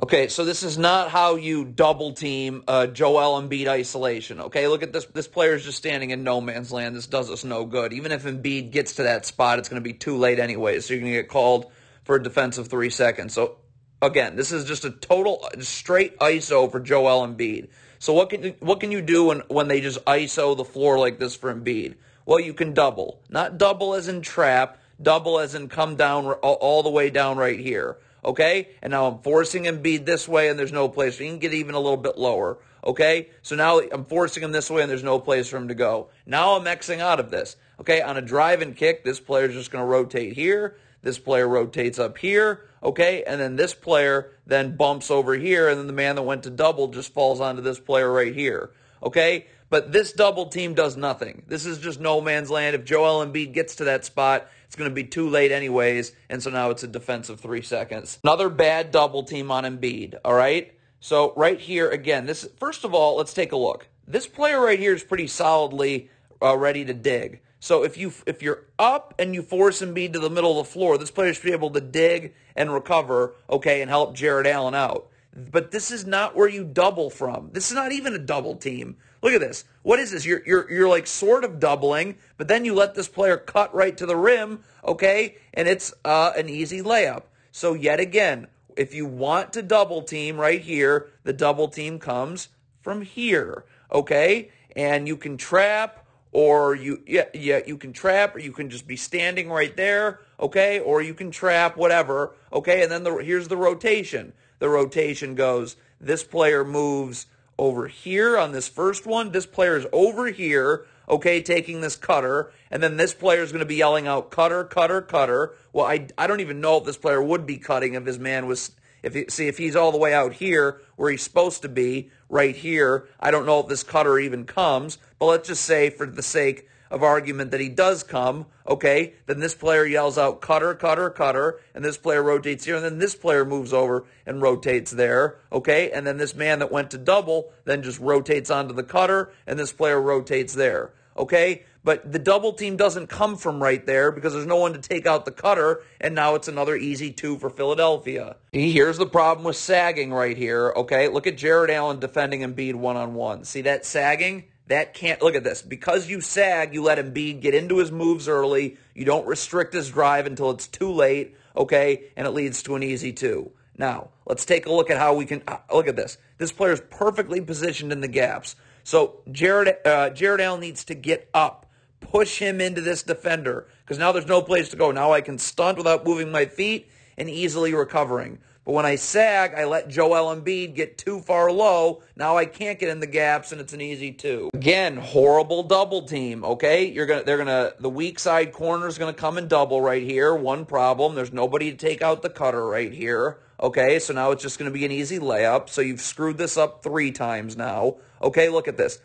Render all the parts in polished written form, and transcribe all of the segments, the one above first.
Okay, so this is not how you double team Joel Embiid isolation. Okay, look at this. This player is just standing in no man's land. This does us no good. Even if Embiid gets to that spot, it's going to be too late anyway. So you're going to get called for a defensive 3 seconds. So again, this is just a total straight ISO for Joel Embiid. So what can you do when they just ISO the floor like this for Embiid? Well, you can double, not double as in trap, double as in come down all the way down right here. Okay? And now I'm forcing Embiid this way, and there's no place. He can get even a little bit lower. Okay? So now I'm forcing him this way, and there's no place for him to go. Now I'm Xing out of this. Okay? On a drive and kick, this player's just going to rotate here. This player rotates up here. Okay? And then this player then bumps over here, and then the man that went to double just falls onto this player right here. Okay? But this double team does nothing. This is just no man's land. If Joel Embiid gets to that spot, it's going to be too late anyways, and so now it's a defensive 3 seconds. Another bad double team on Embiid, all right? So right here, again, this first of all, let's take a look. This player right here is pretty solidly ready to dig. So if you're up and you force Embiid to the middle of the floor, this player should be able to dig and recover, okay, and help Jared Allen out. But this is not where you double from. This is not even a double team. Look at this. What is this? You're like sort of doubling, but then you let this player cut right to the rim, okay? And it's an easy layup. So yet again, if you want to double team right here, the double team comes from here, okay? And you can trap, or you can trap, or you can just be standing right there, okay? Or you can trap, whatever, okay? And then here's the rotation. The rotation goes, this player moves over here on this first one. This player is over here, okay, taking this cutter. And then this player is going to be yelling out, cutter, cutter, cutter. Well, I don't even know if this player would be cutting if his man was, if he's all the way out here where he's supposed to be, right here. I don't know if this cutter even comes. But let's just say, for the sake of argument, that he does come, okay, then this player yells out cutter, cutter, cutter, and this player rotates here, and then this player moves over and rotates there, okay, and then this man that went to double then just rotates onto the cutter, and this player rotates there, okay, but the double team doesn't come from right there because there's no one to take out the cutter, and now it's another easy 2 for Philadelphia. Here's the problem with sagging right here, okay, look at Jared Allen defending Embiid one-on-one. See that sagging? That can't, look at this. Because you sag, you let Embiid get into his moves early. You don't restrict his drive until it's too late, okay? And it leads to an easy 2. Now, let's take a look at how we can, look at this. This player's perfectly positioned in the gaps. So Jared Allen needs to get up, push him into this defender, because now there's no place to go. Now I can stunt without moving my feet and easily recovering. But when I sag, I let Joel Embiid get too far low. Now I can't get in the gaps, and it's an easy 2. Again, horrible double team, okay? The weak side corner is gonna come and double right here. One problem, there's nobody to take out the cutter right here. Okay, so now it's just gonna be an easy layup. So you've screwed this up 3 times now. Okay, look at this.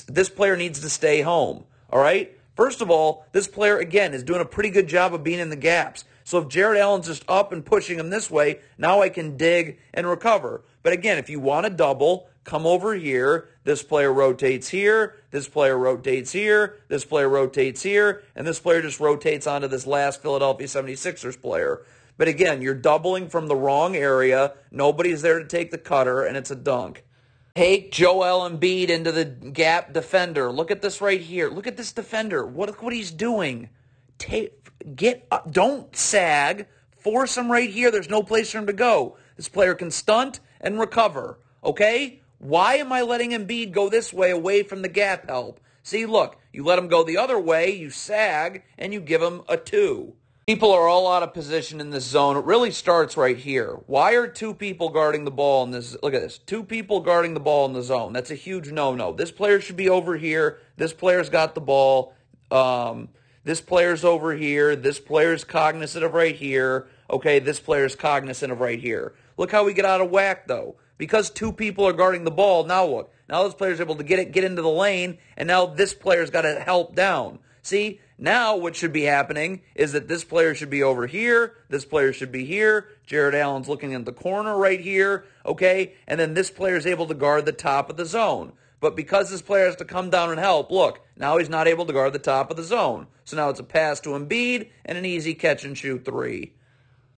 This player needs to stay home, all right? First of all, this player, again, is doing a pretty good job of being in the gaps. So if Jared Allen's just up and pushing him this way, now I can dig and recover. But again, if you want to double, come over here. This player rotates here. This player rotates here. This player rotates here. And this player just rotates onto this last Philadelphia 76ers player. But again, you're doubling from the wrong area. Nobody's there to take the cutter, and it's a dunk. Take Joel Embiid into the gap defender. Look at this right here. Look at this defender. What he's doing. Get up. Don't sag. Force him right here. There's no place for him to go. This player can stunt and recover. Okay? Why am I letting Embiid go this way away from the gap help? See, look. You let him go the other way. You sag, and you give him a 2. People are all out of position in this zone. It really starts right here. Why are 2 people guarding the ball in this? Look at this. 2 people guarding the ball in the zone. That's a huge no-no. This player should be over here. This player's got the ball. This player's over here. This player's cognizant of right here. Okay, this player's cognizant of right here. Look how we get out of whack, though. Because 2 people are guarding the ball, now look. Now this player's able to get into the lane, and now this player's got to help down. See, now what should be happening is that this player should be over here. This player should be here. Jared Allen's looking in the corner right here, okay? And then this player is able to guard the top of the zone. But because this player has to come down and help, look, now he's not able to guard the top of the zone. So now it's a pass to Embiid and an easy catch and shoot 3.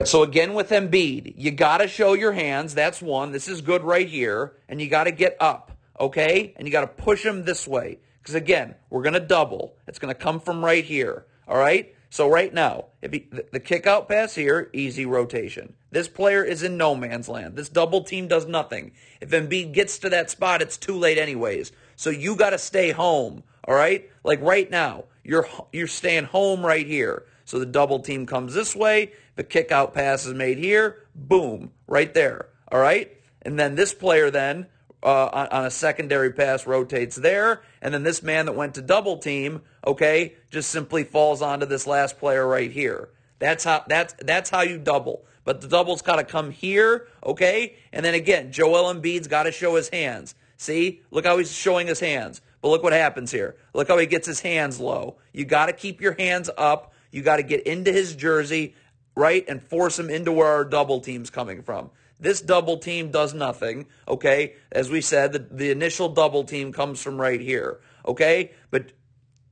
So again with Embiid, you got to show your hands. That's one. This is good right here. And you got to get up, okay? And you got to push him this way. Because again, we're going to double. It's going to come from right here, all right? So right now, the kick out pass here, easy rotation. This player is in no man's land. This double team does nothing. If Embiid gets to that spot, it's too late anyways. So you got to stay home, all right? Like right now, you're staying home right here. So the double team comes this way. The kick out pass is made here. Boom, right there, all right? And then this player then, on a secondary pass, rotates there, and then this man that went to double team, okay, just simply falls onto this last player right here. That's how you double. But the double's got to come here, okay? And then again, Joel Embiid's got to show his hands. See? Look how he's showing his hands. But look what happens here. Look how he gets his hands low. You got to keep your hands up. You got to get into his jersey, right, and force him into where our double team's coming from. This double team does nothing, okay? As we said, the initial double team comes from right here, okay? But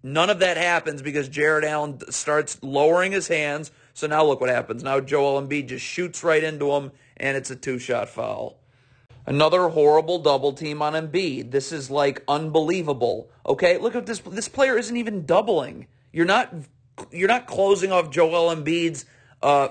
none of that happens because Jared Allen starts lowering his hands. So now look what happens. Now Joel Embiid just shoots right into him, and it's a two-shot foul. Another horrible double team on Embiid. This is like unbelievable, okay? Look at this. This player isn't even doubling. You're not closing off Joel Embiid's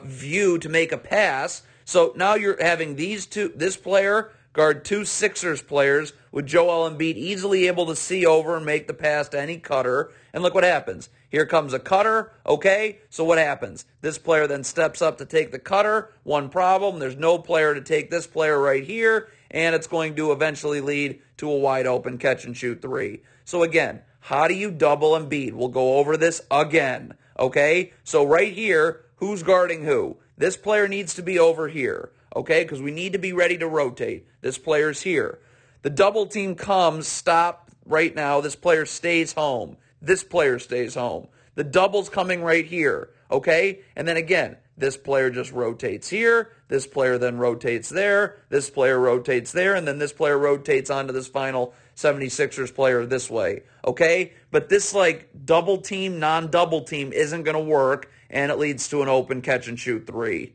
view to make a pass. So now you're having this player guard two Sixers players with Joel Embiid easily able to see over and make the pass to any cutter. And look what happens. Here comes a cutter, okay? So what happens? This player then steps up to take the cutter. One problem, there's no player to take this player right here, and it's going to eventually lead to a wide open catch and shoot three. So again, how do you double Embiid? We'll go over this again, okay? So right here, who's guarding who? This player needs to be over here, okay, because we need to be ready to rotate. This player's here. The double team comes, stop right now. This player stays home. This player stays home. The double's coming right here, okay? And then again, this player just rotates here. This player then rotates there. This player rotates there. And then this player rotates onto this final 76ers player this way, okay? But this like double team, non-double team isn't going to work, and it leads to an open catch and shoot three.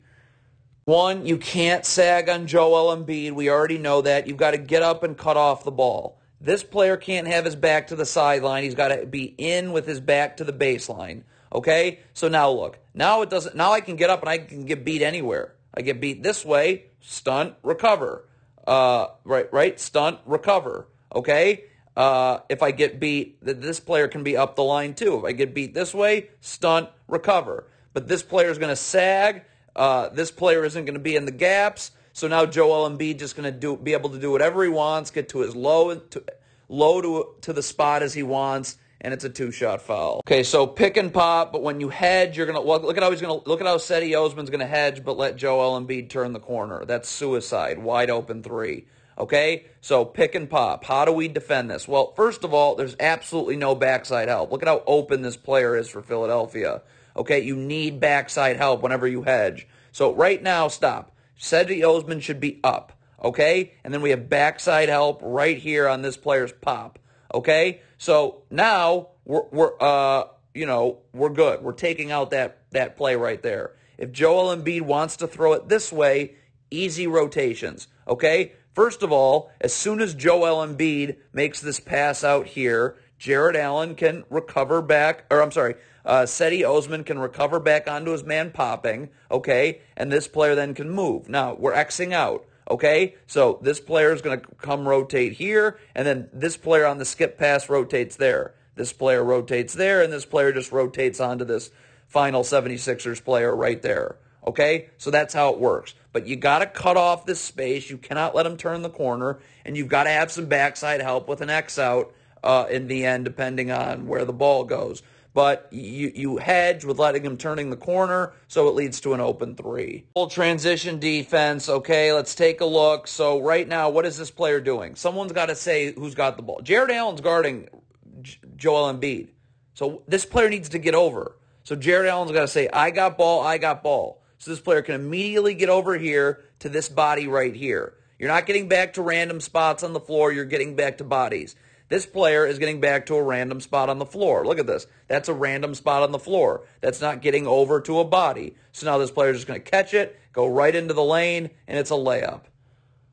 One, you can't sag on Joel Embiid. We already know that. You've got to get up and cut off the ball. This player can't have his back to the sideline. He's got to be in with his back to the baseline. Okay? So now look. Now it doesn't. Now I can get up and I can get beat anywhere. I get beat this way, stunt, recover. Right? Stunt, recover. Okay? If I get beat, this player can be up the line too. If I get beat this way, stunt, recover. But this player is going to sag. This player isn't going to be in the gaps. So now Joel Embiid just going to be able to do whatever he wants, get to as low to the spot as he wants, and it's a two-shot foul. Okay, so pick and pop, but when you hedge, you're going to look at how Cedi Osman's going to hedge, but let Joel Embiid turn the corner. That's suicide, wide open three. Okay, so pick and pop. How do we defend this? Well, first of all, there's absolutely no backside help. Look at how open this player is for Philadelphia. Okay, you need backside help whenever you hedge. So right now, stop. Cedi Osman should be up, okay? And then we have backside help right here on this player's pop, okay? So now we're good. We're taking out that play right there. If Joel Embiid wants to throw it this way, easy rotations, okay? First of all, as soon as Joel Embiid makes this pass out here, Jared Allen can recover back, Cedi Osman can recover back onto his man popping, okay, and this player then can move. Now, we're Xing out, okay, so this player is going to come rotate here, and then this player on the skip pass rotates there. This player rotates there, and this player just rotates onto this final 76ers player right there, okay? So that's how it works. But you got to cut off this space. You cannot let him turn the corner, and you've got to have some backside help with an X out in the end, depending on where the ball goes. But you hedge with letting him turning the corner, so it leads to an open three. Full transition defense, okay, let's take a look. So right now, what is this player doing? Someone's got to say who's got the ball. Jared Allen's guarding Joel Embiid. So this player needs to get over. So Jared Allen's got to say, I got ball, I got ball. So this player can immediately get over here to this body right here. You're not getting back to random spots on the floor. You're getting back to bodies. This player is getting back to a random spot on the floor. Look at this. That's a random spot on the floor. That's not getting over to a body. So now this player is just going to catch it, go right into the lane, and it's a layup.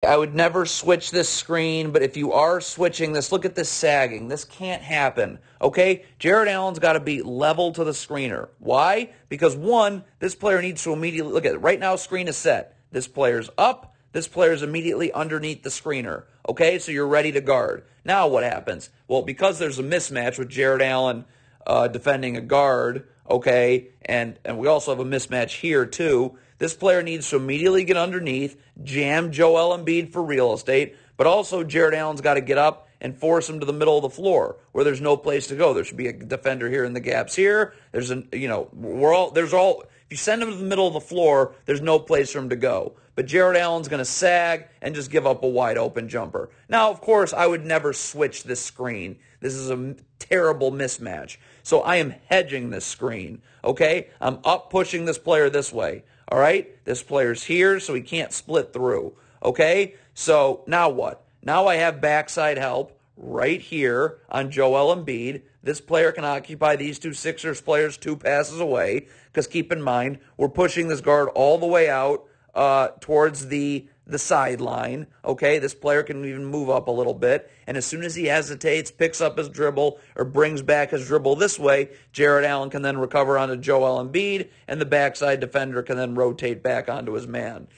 I would never switch this screen, but if you are switching this, look at this sagging. This can't happen, okay? Jared Allen's got to be level to the screener. Why? Because, one, this player needs to immediately, look at it. Right now, screen is set. This player's up. This player's immediately underneath the screener, okay? So you're ready to guard. Now what happens? Well, because there's a mismatch with Jared Allen defending a guard, okay, and we also have a mismatch here too, this player needs to immediately get underneath, jam Joel Embiid for real estate, but also Jared Allen's got to get up and force him to the middle of the floor where there's no place to go. There should be a defender here in the gaps here. There's if you send him to the middle of the floor, there's no place for him to go. But Jared Allen's going to sag and just give up a wide open jumper. Now, of course, I would never switch this screen. This is a terrible mismatch. So I am hedging this screen, okay? I'm up pushing this player this way, all right? This player's here, so he can't split through, okay? So now what? Now I have backside help right here on Joel Embiid. This player can occupy these two Sixers players 2 passes away, because keep in mind, we're pushing this guard all the way out towards the sideline, okay? This player can even move up a little bit, and as soon as he hesitates, picks up his dribble, or brings back his dribble this way, Jared Allen can then recover onto Joel Embiid, and the backside defender can then rotate back onto his man.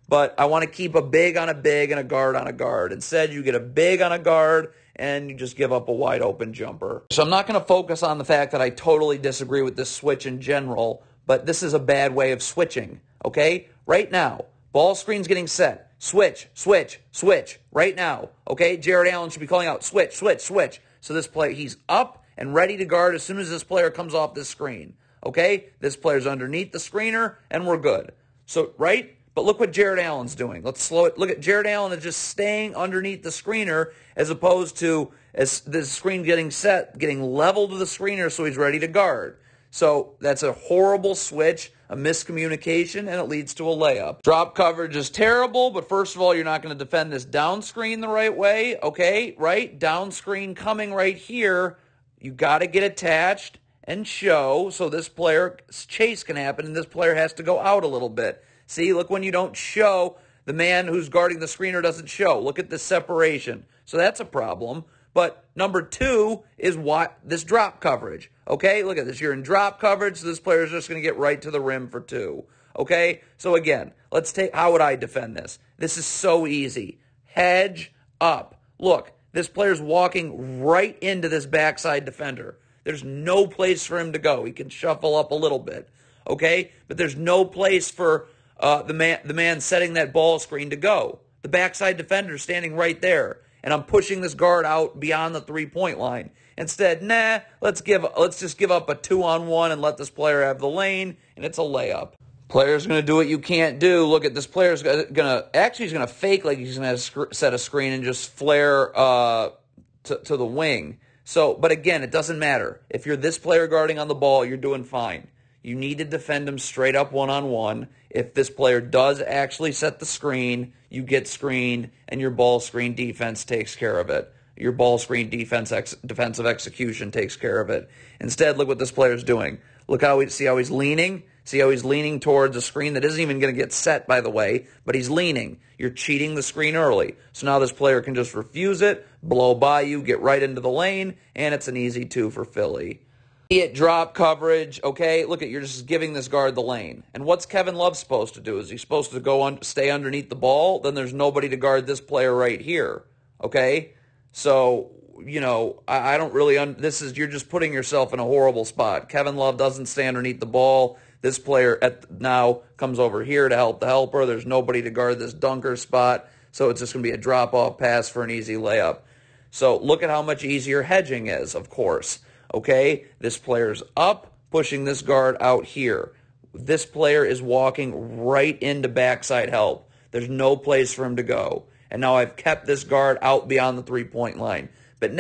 But I want to keep a big on a big and a guard on a guard. Instead, you get a big on a guard, and you just give up a wide open jumper. So I'm not going to focus on the fact that I totally disagree with this switch in general, but this is a bad way of switching, okay? Right now, ball screen's getting set. Switch, switch, switch. Right now, okay? Jared Allen should be calling out switch, switch, switch. So this player, he's up and ready to guard as soon as this player comes off this screen, okay? This player's underneath the screener, and we're good. So, right? But look what Jared Allen's doing. Let's slow it. Look at Jared Allen is just staying underneath the screener as opposed to as the screen getting set, getting level to the screener so he's ready to guard. So that's a horrible switch, a miscommunication, and it leads to a layup. Drop coverage is terrible, but first of all, you're not going to defend this down screen the right way, okay? Right? Down screen coming right here. You got to get attached and show so this player's chase can happen, and this player has to go out a little bit. See, look when you don't show, the man who's guarding the screener doesn't show. Look at this separation. So that's a problem. But number 2 is this drop coverage. Okay, look at this. You're in drop coverage, so this player is just going to get right to the rim for 2. Okay, so again, let's take, how would I defend this? This is so easy. Hedge up. Look, this player's walking right into this backside defender. There's no place for him to go. He can shuffle up a little bit. Okay, but there's no place for the man setting that ball screen to go. The backside defender is standing right there, and I'm pushing this guard out beyond the 3-point line. Instead, let's just give up a 2-on-1 and let this player have the lane, and it's a layup. Player's going to do what you can't do. Look at this player's he's going to fake like he's going to set a screen and just flare to the wing. So, but again, it doesn't matter. If you're this player guarding on the ball, you're doing fine. You need to defend him straight up one-on-one. If this player does actually set the screen, you get screened, and your ball screen defense takes care of it. Your ball screen defensive execution takes care of it. Instead, look what this player's doing. Look see how he's leaning? See how he's leaning towards a screen that isn't even going to get set, by the way, but he's leaning. You're cheating the screen early. So now this player can just refuse it, blow by you, get right into the lane, and it's an easy 2 for Philly. Drop coverage, okay? Look you're just giving this guard the lane. And what's Kevin Love supposed to do? Is he supposed to stay underneath the ball? Then there's nobody to guard this player right here, okay? So, I don't really, you're just putting yourself in a horrible spot. Kevin Love doesn't stay underneath the ball. This player now comes over here to help the helper. There's nobody to guard this dunker spot. So it's just going to be a drop-off pass for an easy layup. So look at how much easier hedging is, of course. Okay, this player's up, pushing this guard out here. This player is walking right into backside help. There's no place for him to go. And now I've kept this guard out beyond the 3-point line. But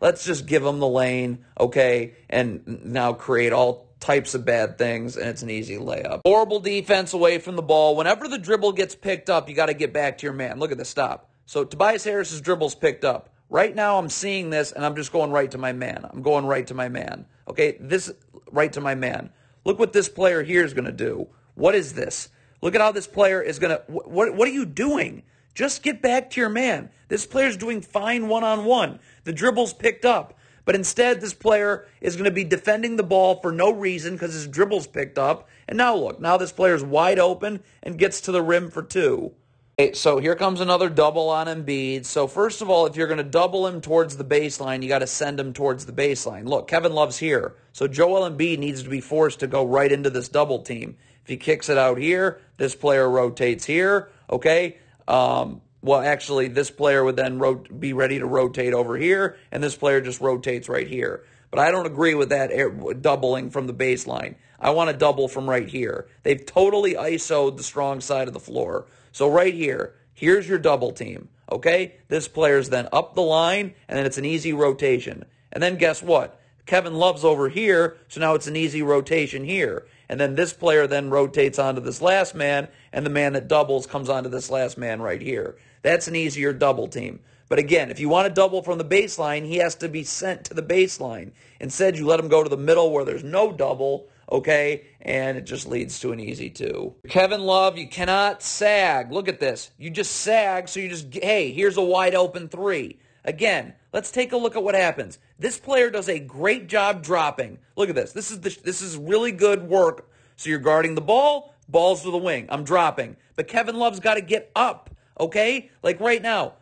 let's just give him the lane, okay, and now create all types of bad things, and it's an easy layup. Horrible defense away from the ball. Whenever the dribble gets picked up, you got to get back to your man. Look at the stop. So Tobias Harris's dribble's picked up. Right now I'm seeing this, and I'm just going right to my man. I'm going right to my man. Okay, this right to my man. Look what this player here is going to do. What is this? Look at how this player is going to... What are you doing? Just get back to your man. This player's doing fine one-on-one. The dribble's picked up. But instead, this player is going to be defending the ball for no reason because his dribble's picked up. And now look, now this player's wide open and gets to the rim for two. Okay, so here comes another double on Embiid. So first of all, if you're going to double him towards the baseline, you got to send him towards the baseline. Look, Kevin Love's here. So Joel Embiid needs to be forced to go right into this double team. If he kicks it out here, this player rotates here, okay? Well, actually, this player would then be ready to rotate over here, and this player just rotates right here. But I don't agree with that doubling from the baseline. I want to double from right here. They've totally ISO'd the strong side of the floor. So right here, here's your double team, okay? This player's then up the line, and then it's an easy rotation. And then guess what? Kevin Love's over here, so now it's an easy rotation here. And then this player then rotates onto this last man, and the man that doubles comes onto this last man right here. That's an easier double team. But again, if you want to double from the baseline, he has to be sent to the baseline. Instead, you let him go to the middle where there's no double, okay? And it just leads to an easy two. Kevin Love, you cannot sag. Look at this. You just sag, so you just, hey, here's a wide open three. Again, let's take a look at what happens. This player does a great job dropping. Look at this. This is really good work. So you're guarding the ball, balls to the wing. I'm dropping. But Kevin Love's got to get up, okay? Like right now,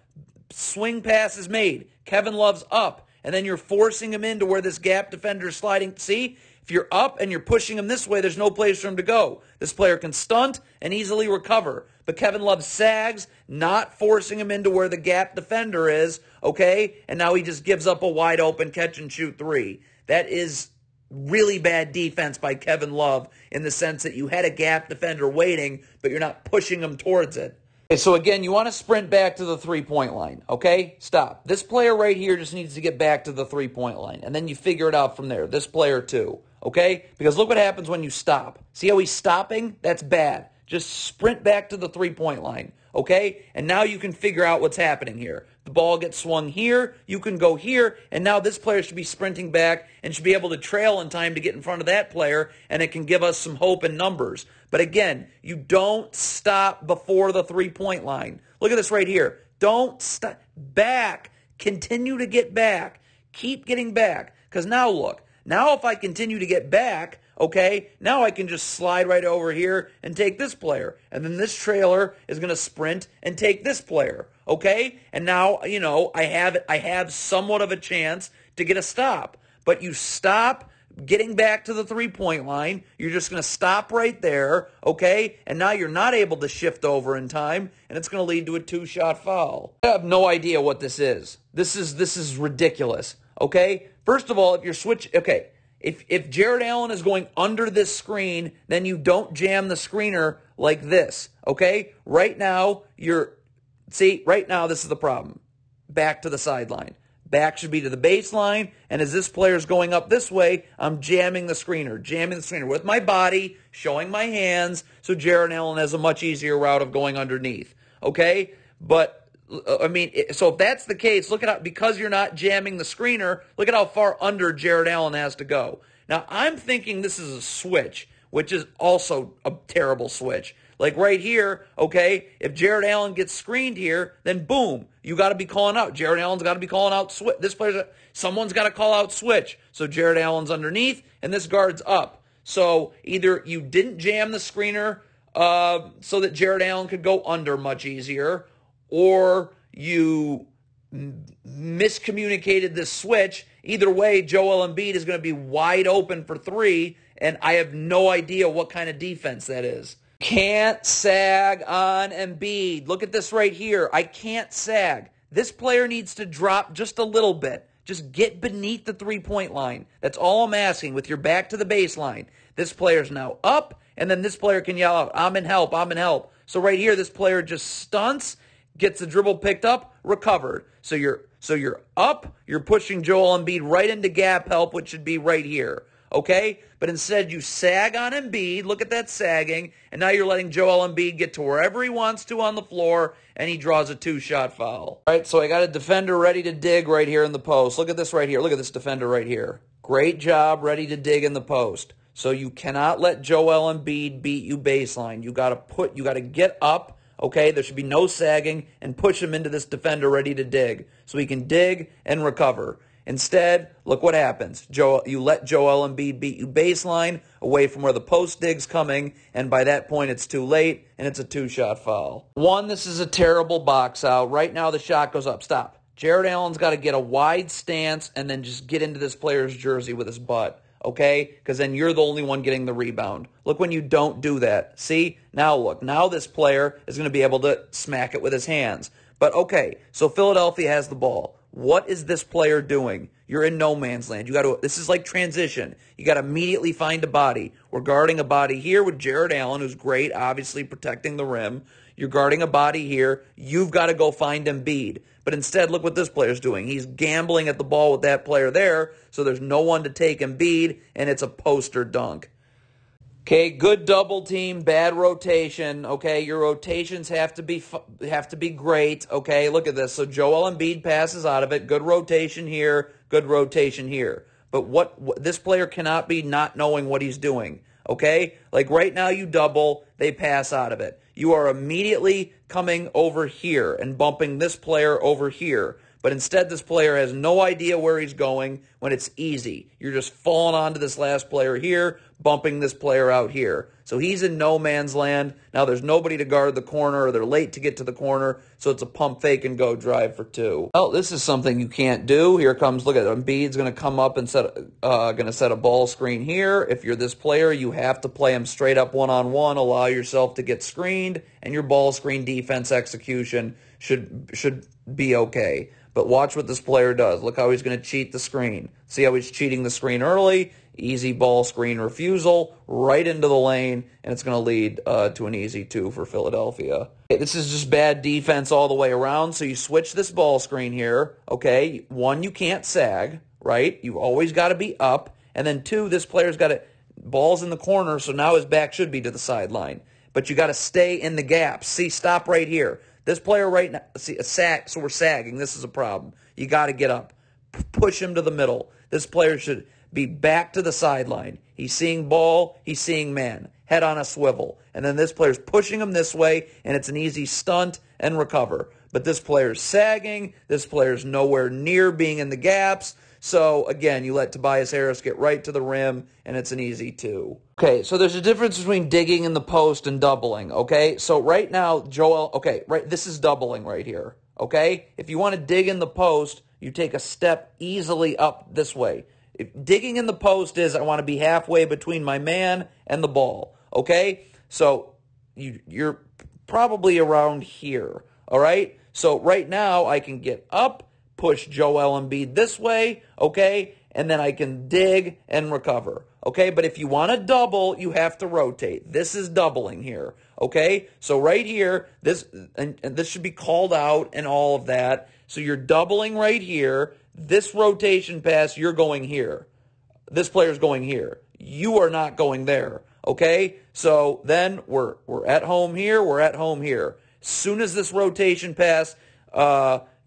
swing pass is made. Kevin Love's up. And then you're forcing him into where this gap defender is sliding. See? If you're up and you're pushing him this way, there's no place for him to go. This player can stunt and easily recover. But Kevin Love sags, not forcing him into where the gap defender is, okay? And now he just gives up a wide open catch and shoot three. That is really bad defense by Kevin Love in the sense that you had a gap defender waiting, but you're not pushing him towards it. Okay, so again, you want to sprint back to the three-point line, okay? Stop. This player right here just needs to get back to the three-point line, and then you figure it out from there. This player too, okay? Because look what happens when you stop. See how he's stopping? That's bad. Just sprint back to the three-point line, okay? And now you can figure out what's happening here. The ball gets swung here, you can go here, and now this player should be sprinting back and should be able to trail in time to get in front of that player, and it can give us some hope in numbers. But again, you don't stop before the three-point line. Look at this right here. Don't stop. Back. Continue to get back. Keep getting back. Because now look. Now if I continue to get back, okay, now I can just slide right over here and take this player. And then this trailer is going to sprint and take this player, okay? And now, you know, I have somewhat of a chance to get a stop. But you stop getting back to the three-point line. You're just going to stop right there, okay? And now you're not able to shift over in time, and it's going to lead to a two-shot foul. I have no idea what this is. This is ridiculous, okay? First of all, if you're if Jared Allen is going under this screen, then you don't jam the screener like this, okay? Right now, right now, this is the problem. Back to the sideline. Back should be to the baseline, and as this player's going up this way, I'm jamming the screener with my body, showing my hands, so Jared Allen has a much easier route of going underneath, okay? But, I mean, so if that's the case, look at how, because you're not jamming the screener, look at how far under Jared Allen has to go. Now, I'm thinking this is a switch, which is also a terrible switch. Like right here, okay, if Jared Allen gets screened here, then boom, you got to be calling out. Jared Allen's got to be calling out switch. Someone's got to call out switch. So Jared Allen's underneath, and this guard's up. So either you didn't jam the screener so that Jared Allen could go under much easier, or you miscommunicated this switch. Either way, Joel Embiid is going to be wide open for three, and I have no idea what kind of defense that is. Can't sag on Embiid. Look at this right here. I can't sag. This player needs to drop just a little bit. Just get beneath the three-point line. That's all I'm asking with your back to the baseline. This player's now up, and then this player can yell out, I'm in help, I'm in help. So right here, this player just stunts, gets the dribble picked up, recovered. So you're up, you're pushing Joel Embiid right into gap help, which should be right here. okay? But instead, you sag on Embiid. Look at that sagging. And now you're letting Joel Embiid get to wherever he wants to on the floor, and he draws a two-shot foul. All right, so I got a defender ready to dig right here in the post. Look at this right here. Look at this defender right here. Great job, ready to dig in the post. So you cannot let Joel Embiid beat you baseline. You got to get up, okay? There should be no sagging, and push him into this defender ready to dig so he can dig and recover. Instead, look what happens. You let Joel Embiid beat you baseline away from where the post dig's coming, and by that point it's too late, and it's a two-shot foul. One, this is a terrible box out. Right now the shot goes up. Stop. Jared Allen's got to get a wide stance and then just get into this player's jersey with his butt, okay? Because then you're the only one getting the rebound. Look when you don't do that. See? Now look. Now this player is going to be able to smack it with his hands. But okay, so Philadelphia has the ball. What is this player doing? You're in no man's land. This is like transition. You got to immediately find a body. We're guarding a body here with Jared Allen, who's great, obviously protecting the rim. You're guarding a body here. You've got to go find Embiid. But instead, look what this player's doing. He's gambling at the ball with that player there, so there's no one to take Embiid, and it's a poster dunk. Okay, good double team, bad rotation. Okay, your rotations have to be great. Okay, look at this. So Joel Embiid passes out of it. Good rotation here. Good rotation here. But what this player cannot be not knowing what he's doing. Okay, like right now you double, they pass out of it. You are immediately coming over here and bumping this player over here. But instead, this player has no idea where he's going when it's easy. You're just falling onto this last player here, bumping this player out here. So he's in no man's land. Now there's nobody to guard the corner, or they're late to get to the corner, so it's a pump fake and go drive for two. Well, this is something you can't do. Here comes, look at it. Embiid's going to come up and set a ball screen here. If you're this player, you have to play him straight up one-on-one, allow yourself to get screened, and your ball screen defense execution should be okay. But watch what this player does. Look how he's going to cheat the screen. See how he's cheating the screen early? Easy ball screen refusal, right into the lane, and it's going to lead to an easy two for Philadelphia. Okay, this is just bad defense all the way around, so you switch this ball screen here. Okay, one, you can't sag, right? You've always got to be up. And then two, this player's got ball's in the corner, so now his back should be to the sideline. But you got to stay in the gaps. See, stop right here. This player right now, see, so we're sagging. This is a problem. You got to get up. Push him to the middle. This player should be back to the sideline. He's seeing ball. He's seeing man. Head on a swivel. And then this player's pushing him this way, and it's an easy stunt and recover. But this player's sagging. This player's nowhere near being in the gaps. So, again, you let Tobias Harris get right to the rim, and it's an easy two. Okay, so there's a difference between digging in the post and doubling, okay? So right now, this is doubling right here, okay? If you want to dig in the post, you take a step easily up this way. If digging in the post is, I want to be halfway between my man and the ball, okay? So you're probably around here, all right? So right now, I can get up, push Joel Embiid this way, okay? And then I can dig and recover, okay? But if you want to double, you have to rotate. This is doubling here, okay? So right here, this should be called out and all of that. So you're doubling right here. This rotation pass, you're going here. This player's going here. You are not going there, okay? So then we're at home here. We're at home here. As soon as this rotation pass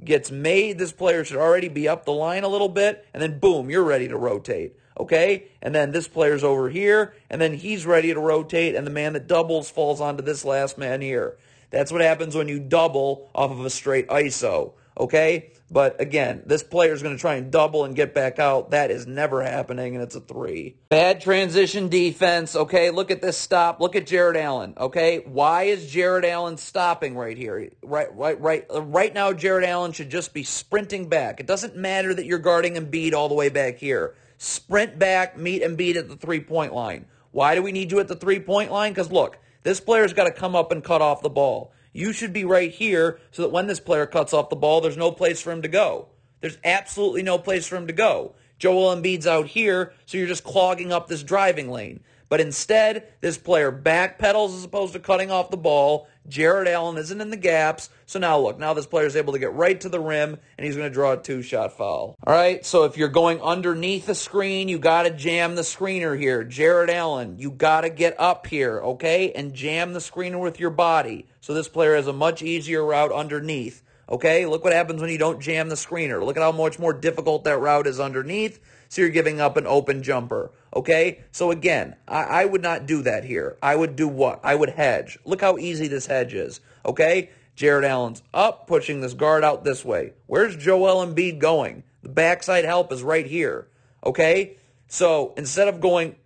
gets made, this player should already be up the line a little bit, and then boom, you're ready to rotate, okay? And then this player's over here, and then he's ready to rotate, and the man that doubles falls onto this last man here. That's what happens when you double off of a straight ISO, okay? But again, this player's going to try and double and get back out. That is never happening, and it's a three. Bad transition defense, okay? Look at this stop. Look at Jared Allen, okay? Why is Jared Allen stopping right here? Right now, Jared Allen should just be sprinting back. It doesn't matter that you're guarding Embiid all the way back here. Sprint back, meet Embiid at the three-point line. Why do we need you at the three-point line? Because look, this player's got to come up and cut off the ball. You should be right here so that when this player cuts off the ball, there's no place for him to go. There's absolutely no place for him to go. Joel Embiid's out here, so you're just clogging up this driving lane. But instead, this player backpedals as opposed to cutting off the ball. Jared Allen isn't in the gaps. So now look, now this player is able to get right to the rim, and he's going to draw a two-shot foul. All right, so if you're going underneath the screen, you got to jam the screener here. Jared Allen, you got to get up here, okay, and jam the screener with your body. So this player has a much easier route underneath. Okay, look what happens when you don't jam the screener. Look at how much more difficult that route is underneath. So you're giving up an open jumper. Okay, so again, I would not do that here. I would do what? I would hedge. Look how easy this hedge is. Okay, Jared Allen's up, pushing this guard out this way. Where's Joel Embiid going? The backside help is right here. Okay, so instead of going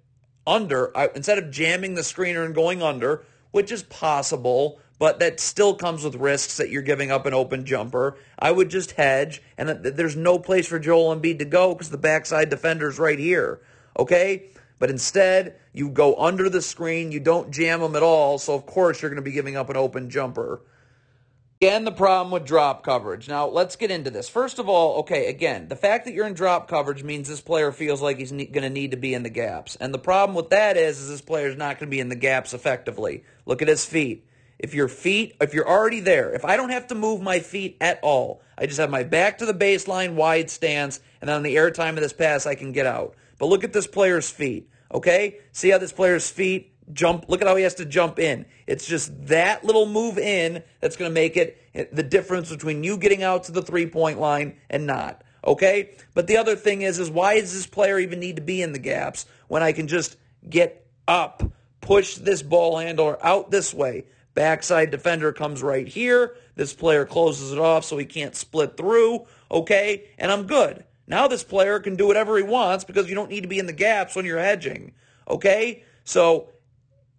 under, instead of jamming the screener and going under, which is possible, but that still comes with risks that you're giving up an open jumper, I would just hedge, and there's no place for Joel Embiid to go because the backside defender's right here, okay? But instead, you go under the screen, you don't jam them at all, so of course you're going to be giving up an open jumper. Again, the problem with drop coverage. Now, let's get into this. First of all, okay, again, the fact that you're in drop coverage means this player feels like he's going to need to be in the gaps. And the problem with that is this player's not going to be in the gaps effectively. Look at his feet. If you're already there, if I don't have to move my feet at all, I just have my back to the baseline, wide stance, and on the airtime of this pass, I can get out. But look at this player's feet, okay? See how this player's feet jump? Look at how he has to jump in. It's just that little move in that's going to make it the difference between you getting out to the three-point line and not, okay? But the other thing is why does this player even need to be in the gaps when I can just get up, push this ball handler out this way? Backside defender comes right here. This player closes it off so he can't split through, okay? And I'm good. Now this player can do whatever he wants because you don't need to be in the gaps when you're hedging, okay? So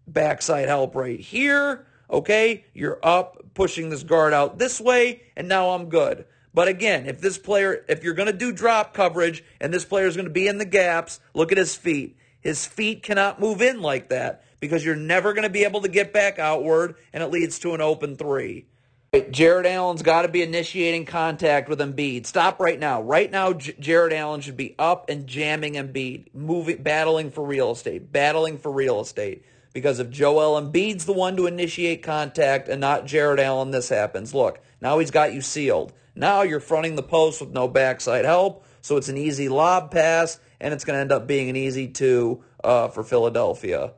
backside help right here, okay? You're up, pushing this guard out this way, and now I'm good. But again, if you're going to do drop coverage and this player is going to be in the gaps, look at his feet. His feet cannot move in like that because you're never going to be able to get back outward, and it leads to an open three. Right, Jared Allen's got to be initiating contact with Embiid. Stop right now. Right now, Jared Allen should be up and jamming Embiid, battling for real estate. Because if Joel Embiid's the one to initiate contact and not Jared Allen, this happens. Look, now he's got you sealed. Now you're fronting the post with no backside help, so it's an easy lob pass, and it's going to end up being an easy two for Philadelphia.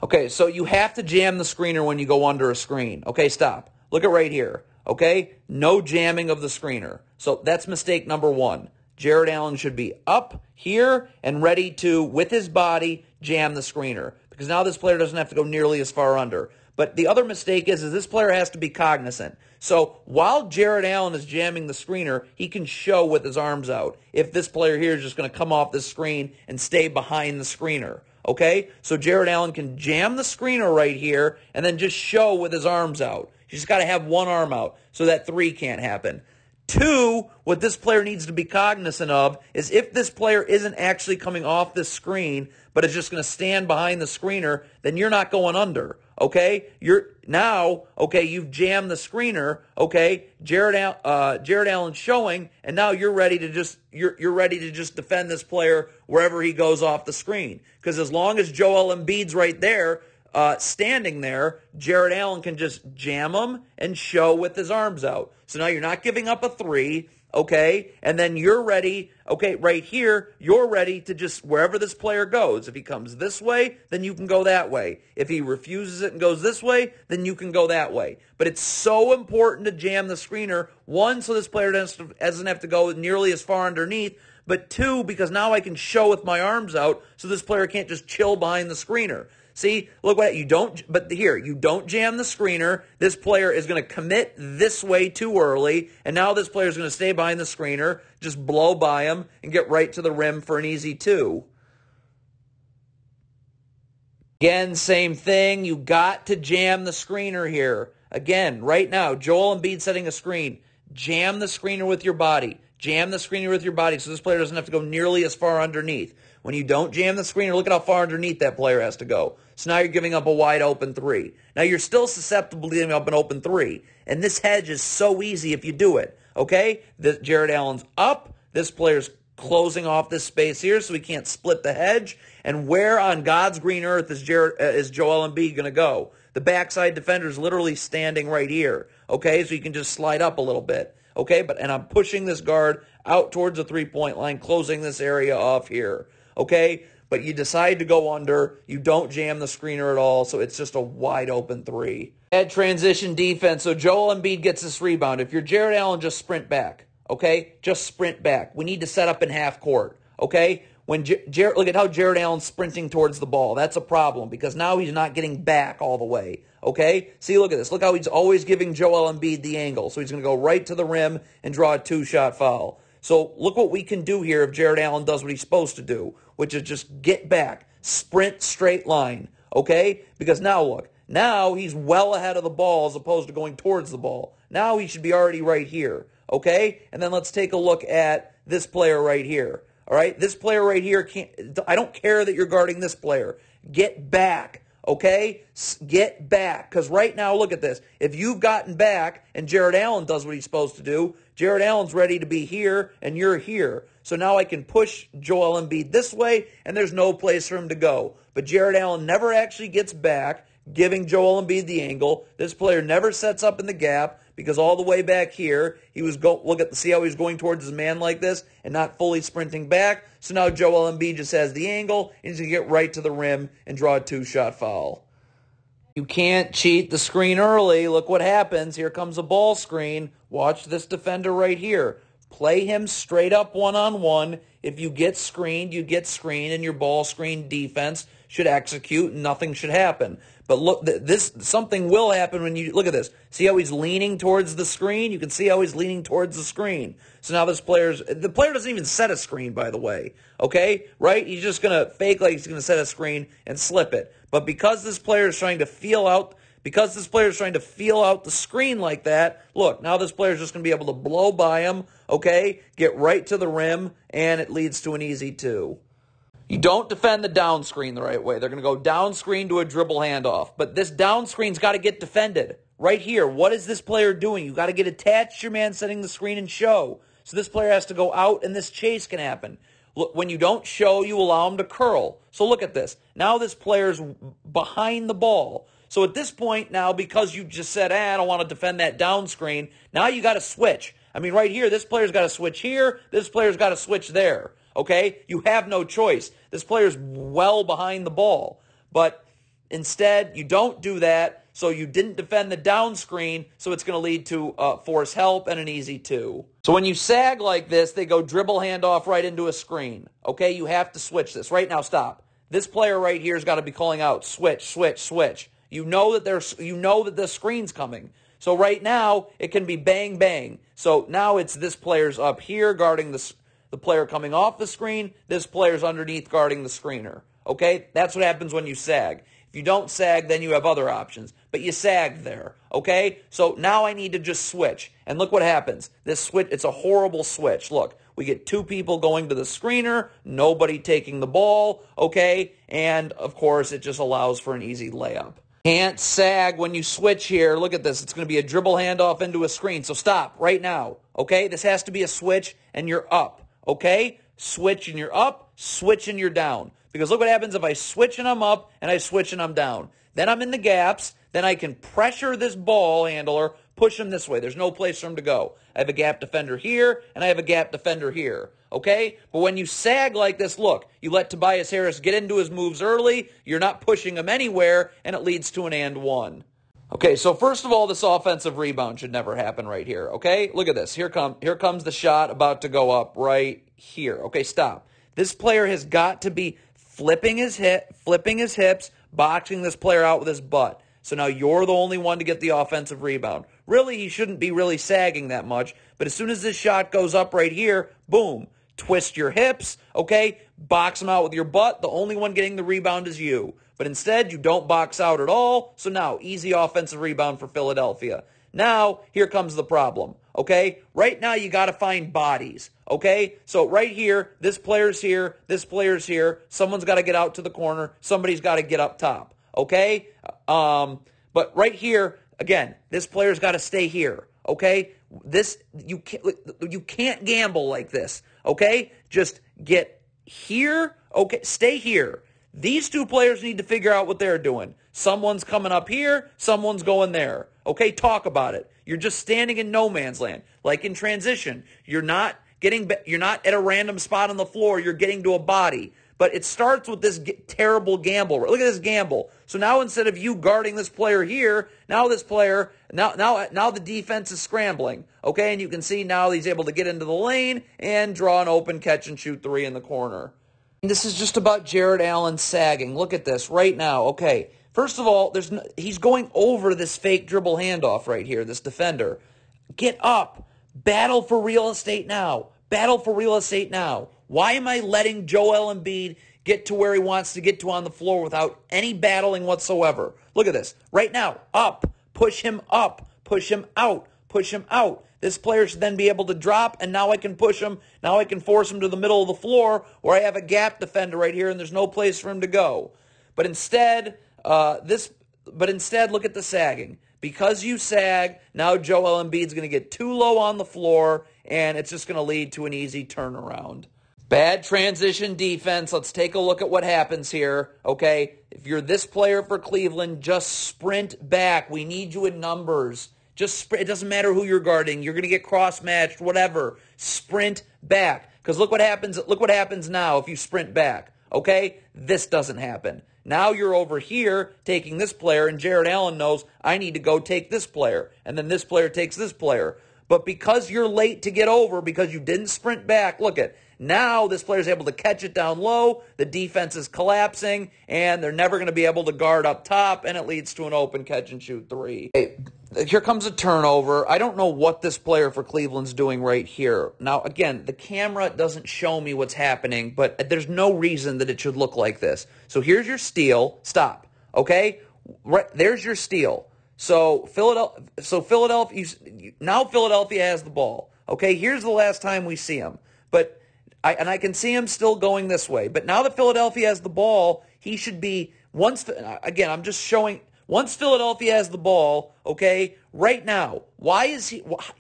Okay, so you have to jam the screener when you go under a screen. Okay, stop. Look at right here. Okay, no jamming of the screener. So that's mistake number one. Jared Allen should be up here and ready to, with his body, jam the screener. Because now this player doesn't have to go nearly as far under. But the other mistake is this player has to be cognizant. So while Jared Allen is jamming the screener, he can show with his arms out. If this player here is just going to come off the screen and stay behind the screener. Okay, so Jared Allen can jam the screener right here and then just show with his arms out. You just got to have one arm out so that three can't happen. Two, what this player needs to be cognizant of is if this player isn't actually coming off this screen, but is just going to stand behind the screener, then you're not going under. Okay, you've jammed the screener. Okay, Jared Allen's showing, and now you're ready to just defend this player wherever he goes off the screen. Because as long as Joel Embiid's right there, standing there, Jared Allen can just jam him and show with his arms out. So now you're not giving up a three. Okay, and then you're ready, okay, right here, you're ready to just, wherever this player goes, if he comes this way, then you can go that way. If he refuses it and goes this way, then you can go that way. But it's so important to jam the screener, one, so this player doesn't have to go nearly as far underneath, but two, because now I can show with my arms out, so this player can't just chill behind the screener. See, look what you don't jam the screener. This player is going to commit this way too early, and now this player is going to stay behind the screener, just blow by him, and get right to the rim for an easy two. Again, same thing. You got to jam the screener here. Again, right now, Joel Embiid setting a screen. Jam the screener with your body. Jam the screener with your body so this player doesn't have to go nearly as far underneath. When you don't jam the screener, look at how far underneath that player has to go. So now you're giving up a wide open three. Now you're still susceptible to giving up an open three. And this hedge is so easy if you do it. Okay? Jared Allen's up. This player's closing off this space here so he can't split the hedge. And where on God's green earth is Joel Embiid going to go? The backside defender is literally standing right here, okay? So you can just slide up a little bit, okay? And I'm pushing this guard out towards the three-point line, closing this area off here, okay? But you decide to go under. You don't jam the screener at all, so it's just a wide-open three. Bad transition defense, so Joel Embiid gets this rebound. If you're Jared Allen, just sprint back, okay? Just sprint back. We need to set up in half court, okay? When look at how Jared Allen's sprinting towards the ball. That's a problem because now he's not getting back all the way, okay? See, look at this. Look how he's always giving Joel Embiid the angle. So he's going to go right to the rim and draw a two-shot foul. So look what we can do here if Jared Allen does what he's supposed to do, which is just get back, sprint straight line, okay? Because now look, now he's well ahead of the ball as opposed to going towards the ball. Now he should be already right here, okay? And then let's take a look at this player right here. All right, this player right here, I don't care that you're guarding this player. Get back, okay? Get back, because right now, look at this. If you've gotten back and Jared Allen does what he's supposed to do, Jared Allen's ready to be here and you're here. So now I can push Joel Embiid this way and there's no place for him to go. But Jared Allen never actually gets back, giving Joel Embiid the angle. This player never sets up in the gap because all the way back here, he was see how he's going towards his man like this and not fully sprinting back. So now Joel Embiid just has the angle and he's going to get right to the rim and draw a two-shot foul. You can't cheat the screen early. Look what happens. Here comes a ball screen. Watch this defender right here. Play him straight up one-on-one. If you get screened, you get screened, and your ball screen defense should execute, and nothing should happen. But look, something will happen when you look at this. See how he's leaning towards the screen? You can see how he's leaning towards the screen. So now the player doesn't even set a screen, by the way. Okay, right? He's just gonna fake like he's gonna set a screen and slip it. But because this player is trying to feel out the screen like that, look, now this player is just going to be able to blow by him, okay, get right to the rim, and it leads to an easy two. You don't defend the down screen the right way. They're going to go down screen to a dribble handoff. But this down screen's got to get defended. Right here, what is this player doing? You got to get attached to your man setting the screen and show. So this player has to go out, and this chase can happen. Look, when you don't show, you allow him to curl. So look at this. Now this player's behind the ball. So at this point now, because you just said, I don't want to defend that down screen, now you got to switch. I mean, right here, this player's got to switch here. This player's got to switch there. Okay? You have no choice. This player's well behind the ball. But instead, you don't do that, so you didn't defend the down screen, so it's going to lead to force help and an easy two. So when you sag like this, they go dribble handoff right into a screen. Okay? You have to switch this. Right now, stop. This player right here has got to be calling out, switch, switch, switch. You know that the screen's coming. So right now, it can be bang, bang. So now it's this player's up here guarding the player coming off the screen. This player's underneath guarding the screener. Okay? That's what happens when you sag. If you don't sag, then you have other options. But you sagged there. Okay? So now I need to just switch. And look what happens. This switch, it's a horrible switch. Look, we get two people going to the screener, nobody taking the ball. Okay? And, of course, it just allows for an easy layup. Can't sag when you switch here. Look at this. It's going to be a dribble handoff into a screen. So stop right now. Okay? This has to be a switch and you're up. Okay? Switch and you're up. Switch and you're down. Because look what happens if I switch and I'm up and I switch and I'm down. Then I'm in the gaps. Then I can pressure this ball handler, push him this way. There's no place for him to go. I have a gap defender here and I have a gap defender here. Okay? But when you sag like this, look, you let Tobias Harris get into his moves early, you're not pushing him anywhere, and it leads to an and one. Okay, so first of all, this offensive rebound should never happen right here, okay? Look at this. Here comes the shot about to go up right here. Okay, stop. This player has got to be flipping his hips, boxing this player out with his butt. So now you're the only one to get the offensive rebound. Really, he shouldn't be really sagging that much, but as soon as this shot goes up right here, boom. Twist your hips, okay? Box them out with your butt. The only one getting the rebound is you. But instead, you don't box out at all. So now, easy offensive rebound for Philadelphia. Now, here comes the problem, okay? Right now, you got to find bodies, okay? So right here, this player's here, this player's here. Someone's got to get out to the corner. Somebody's got to get up top, okay? But right here, again, this player's got to stay here, okay? You can't gamble like this, okay? Just get here, okay? Stay here. These two players need to figure out what they're doing. Someone's coming up here, someone's going there. Okay, talk about it. You're just standing in no man's land. Like in transition, you're not at a random spot on the floor, you're getting to a body. But it starts with this terrible gamble. Look at this gamble. So now instead of you guarding this player here, now the defense is scrambling. Okay, and you can see now he's able to get into the lane and draw an open catch and shoot three in the corner. This is just about Jared Allen sagging. Look at this right now. Okay, first of all, he's going over this fake dribble handoff right here, this defender. Get up. Battle for real estate now. Battle for real estate now. Why am I letting Joel Embiid get to where he wants to get to on the floor without any battling whatsoever? Look at this. Right now, up. Push him up. Push him out. Push him out. This player should then be able to drop, and now I can push him. Now I can force him to the middle of the floor where I have a gap defender right here, and there's no place for him to go. But instead, look at the sagging. Because you sag, now Joel Embiid's going to get too low on the floor, and it's just going to lead to an easy turnaround. Bad transition defense. Let's take a look at what happens here. Okay, if you're this player for Cleveland, just sprint back. We need you in numbers. Just sprint. It doesn't matter who you're guarding. You're going to get cross-matched, whatever. Sprint back. Because look what happens. Look what happens now if you sprint back. Okay, this doesn't happen. Now you're over here taking this player, and Jared Allen knows I need to go take this player, and then this player takes this player. But because you're late to get over, because you didn't sprint back, look at. Now this player's able to catch it down low, the defense is collapsing, and they're never going to be able to guard up top, and it leads to an open catch and shoot three. Hey, here comes a turnover. I don't know what this player for Cleveland's doing right here. Now, again, the camera doesn't show me what's happening, but there's no reason that it should look like this. So here's your steal. Stop. Okay? Right, there's your steal. So Philadelphia has the ball. Okay, here's the last time we see him. But I can see him still going this way. But now that Philadelphia has the ball, he should be, once Philadelphia has the ball, okay, right now,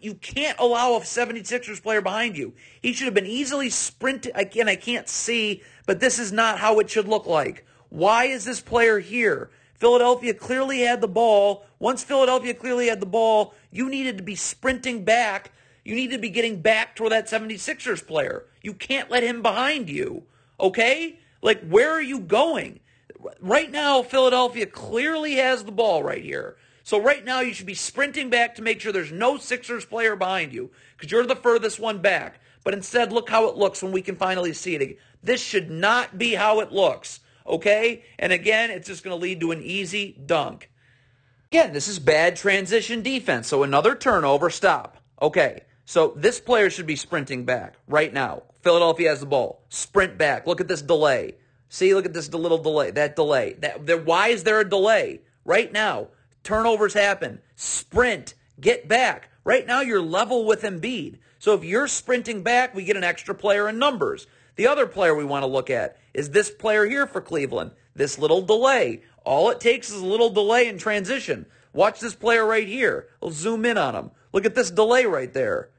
you can't allow a 76ers player behind you. He should have been easily sprinted. Again, I can't see, but this is not how it should look like. Why is this player here? Philadelphia clearly had the ball. Once Philadelphia clearly had the ball, you needed to be sprinting back. You need to be getting back toward that 76ers player. You can't let him behind you, okay? Like, where are you going? Right now, Philadelphia clearly has the ball right here. So right now, you should be sprinting back to make sure there's no Sixers player behind you because you're the furthest one back. But instead, look how it looks when we can finally see it. This should not be how it looks, okay? And again, it's just going to lead to an easy dunk. Again, this is bad transition defense. So another turnover, stop. Okay. So this player should be sprinting back right now. Philadelphia has the ball. Sprint back. Look at this delay. See, look at this little delay. That delay. Why is there a delay? Right now, turnovers happen. Sprint. Get back. Right now, you're level with Embiid. So if you're sprinting back, we get an extra player in numbers. The other player we want to look at is this player here for Cleveland. This little delay. All it takes is a little delay in transition. Watch this player right here. We'll zoom in on him. Look at this delay right there.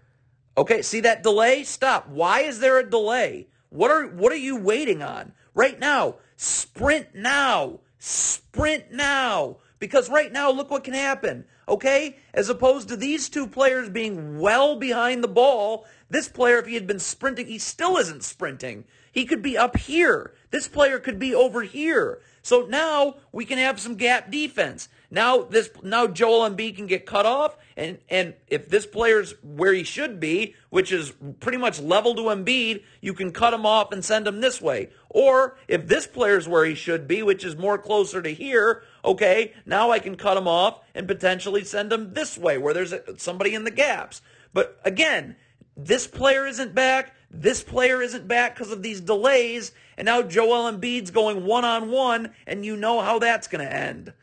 Okay, see that delay? Stop. Why is there a delay? What are you waiting on? Right now, sprint now. Sprint now. Because right now, look what can happen. Okay? As opposed to these two players being well behind the ball, this player, if he had been sprinting, he still isn't sprinting. He could be up here. This player could be over here. So now we can have some gap defense. Now Joel Embiid can get cut off, and if this player's where he should be, which is pretty much level to Embiid, you can cut him off and send him this way. Or if this player's where he should be, which is more closer to here, okay, now I can cut him off and potentially send him this way where there's somebody in the gaps. But again, this player isn't back. This player isn't back because of these delays, and now Joel Embiid's going one-on-one, and you know how that's going to end.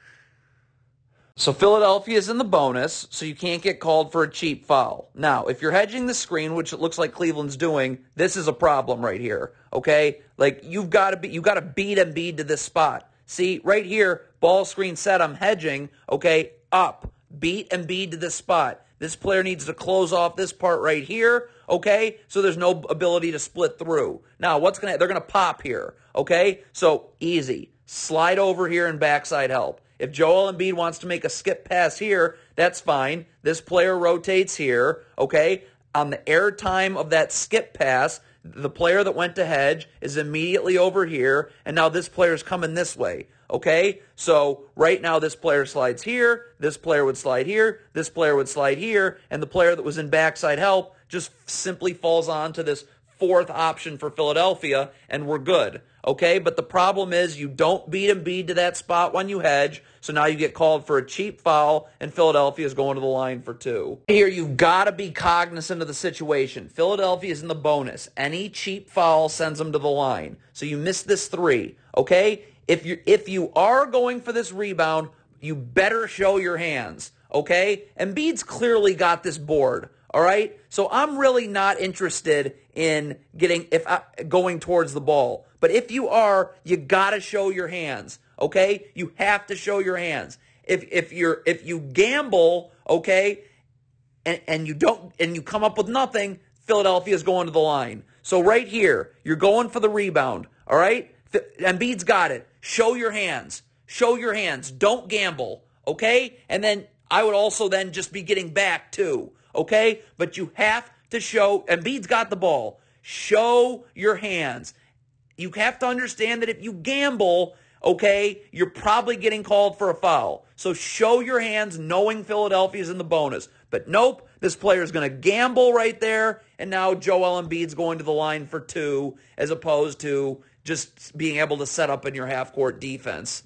So Philadelphia's in the bonus, so you can't get called for a cheap foul. Now, if you're hedging the screen, which it looks like Cleveland's doing, this is a problem right here, okay? Like, you got to beat Embiid to this spot. See, right here, ball screen set, I'm hedging, okay, up. Beat Embiid to this spot. This player needs to close off this part right here, okay? So there's no ability to split through. Now, they're going to pop here, okay? So easy. Slide over here and backside help. If Joel Embiid wants to make a skip pass here, that's fine. This player rotates here, okay? On the air time of that skip pass, the player that went to hedge is immediately over here, and now this player's coming this way, okay? So right now this player slides here, this player would slide here, this player would slide here, and the player that was in backside help just simply falls on to this fourth option for Philadelphia, and we're good, okay? But the problem is you don't beat Embiid to that spot when you hedge, so now you get called for a cheap foul, and Philadelphia is going to the line for 2. Here, you've got to be cognizant of the situation. Philadelphia is in the bonus. Any cheap foul sends them to the line. So you miss this 3, okay? If you are going for this rebound, you better show your hands, okay? Embiid's clearly got this board, all right? So I'm really not interested in going towards the ball. But if you are, you got to show your hands. Okay, you have to show your hands. If you gamble, okay, and you come up with nothing, Philadelphia is going to the line. So right here, you're going for the rebound. All right, Embiid's got it. Show your hands. Show your hands. Don't gamble. Okay, and then I would also then just be getting back too. Okay, but you have to show. Embiid's got the ball. Show your hands. You have to understand that if you gamble, okay, you're probably getting called for a foul. So show your hands knowing Philadelphia's in the bonus. But nope, this player is going to gamble right there, and now Joel Embiid's going to the line for 2 as opposed to just being able to set up in your half-court defense.